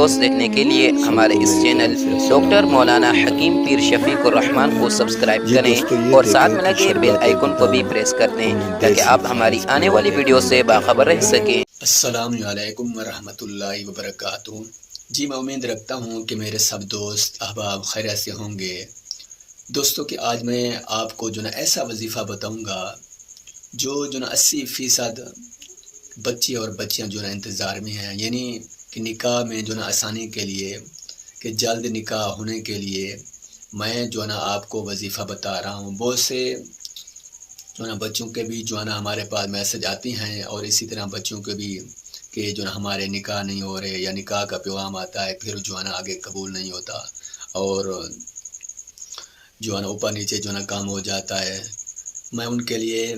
Videos دیکھنے کے لیے ہمارے اس چینل ڈاکٹر مولانا حکیم پیر شفیق الرحمان کو سبسکرائب کریں اور ساتھ میں لگے بیل آئیکن کو بھی پریس کر دیں تاکہ آپ ہماری آنے والی ویڈیو سے باخبر رہ سکیں۔ السلام علیکم ورحمۃ اللہ وبرکاتہ۔ جی میں امید رکھتا ہوں کہ میرے سب دوست احباب خیریت سے ہوں گے۔ دوستوں کہ آج میں آپ کو ایسا وظیفہ بتاؤں گا جو 80% بچے اور بچیاں انتظار میں ہیں، یعنی کہ نکاح میں آسانی کے لیے، کہ جلد نکاح ہونے کے لیے میں آپ کو وظیفہ بتا رہا ہوں۔ بہت سے بچوں کے بھی ہمارے پاس میسج آتی ہیں، اور اسی طرح بچوں کے بھی کہ ہمارے نکاح نہیں ہو رہے، یا نکاح کا پیغام آتا ہے پھر آگے قبول نہیں ہوتا، اور اوپر نیچے کام ہو جاتا ہے۔ میں ان کے لیے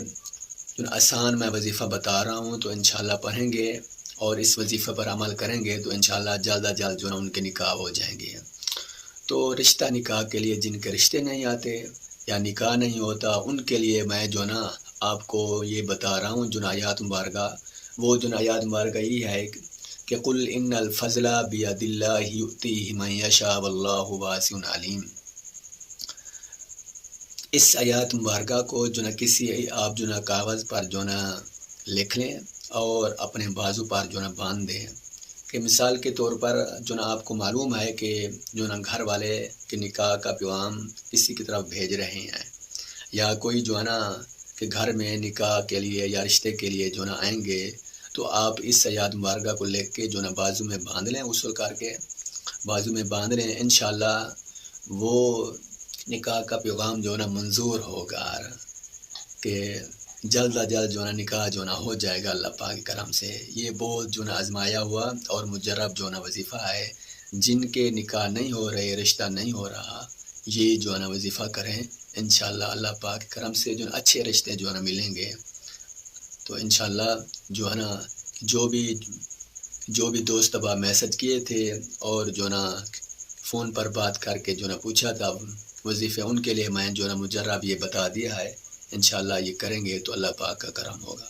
آسان میں وظیفہ بتا رہا ہوں، تو انشاءاللہ پڑھیں گے اور اس وظیفہ پر عمل کریں گے تو انشاءاللہ جلد از جلد ان کے نکاح ہو جائیں گے۔ تو رشتہ نکاح کے لیے جن کے رشتے نہیں آتے یا نکاح نہیں ہوتا، ان کے لیے میں آپ کو یہ بتا رہا ہوں آیات مبارکہ۔ وہ آیات مبارکہ یہ ہے کہ قل ان الفضل بید اللہ یؤتیہ من یشاء واللہ واسع علیم۔ اس آیات مبارکہ کو کسی آپ کاغذ پر لکھ لیں اور اپنے بازو پر باندھ دیں، کہ مثال کے طور پر آپ کو معلوم ہے کہ گھر والے کے نکاح کا پیغام کسی کی طرف بھیج رہے ہیں، یا کوئی کہ گھر میں نکاح کے لیے یا رشتے کے لیے آئیں گے، تو آپ اس آیات مبارکہ کو لکھ کے بازو میں باندھ لیں، غسل کر کے بازو میں باندھ لیں۔ انشاءاللہ وہ نکاح کا پیغام منظور ہوگا، کہ جلد از جلد نکاح ہو جائے گا اللہ پاک کے کرم سے۔ یہ بہت آزمایا ہوا اور مجرب وظیفہ ہے۔ جن کے نکاح نہیں ہو رہے، رشتہ نہیں ہو رہا، یہ وظیفہ کریں، انشاءاللہ اللہ پاک کے کرم سے اچھے رشتے ملیں گے۔ تو انشاءاللہ جو بھی دوست اب میسج کیے تھے اور فون پر بات کر کے پوچھا تھا وظیفے، ان کے لیے میں مجرب یہ بتا دیا ہے۔ انشاءاللہ یہ کریں گے تو اللہ پاک کا کرم ہوگا۔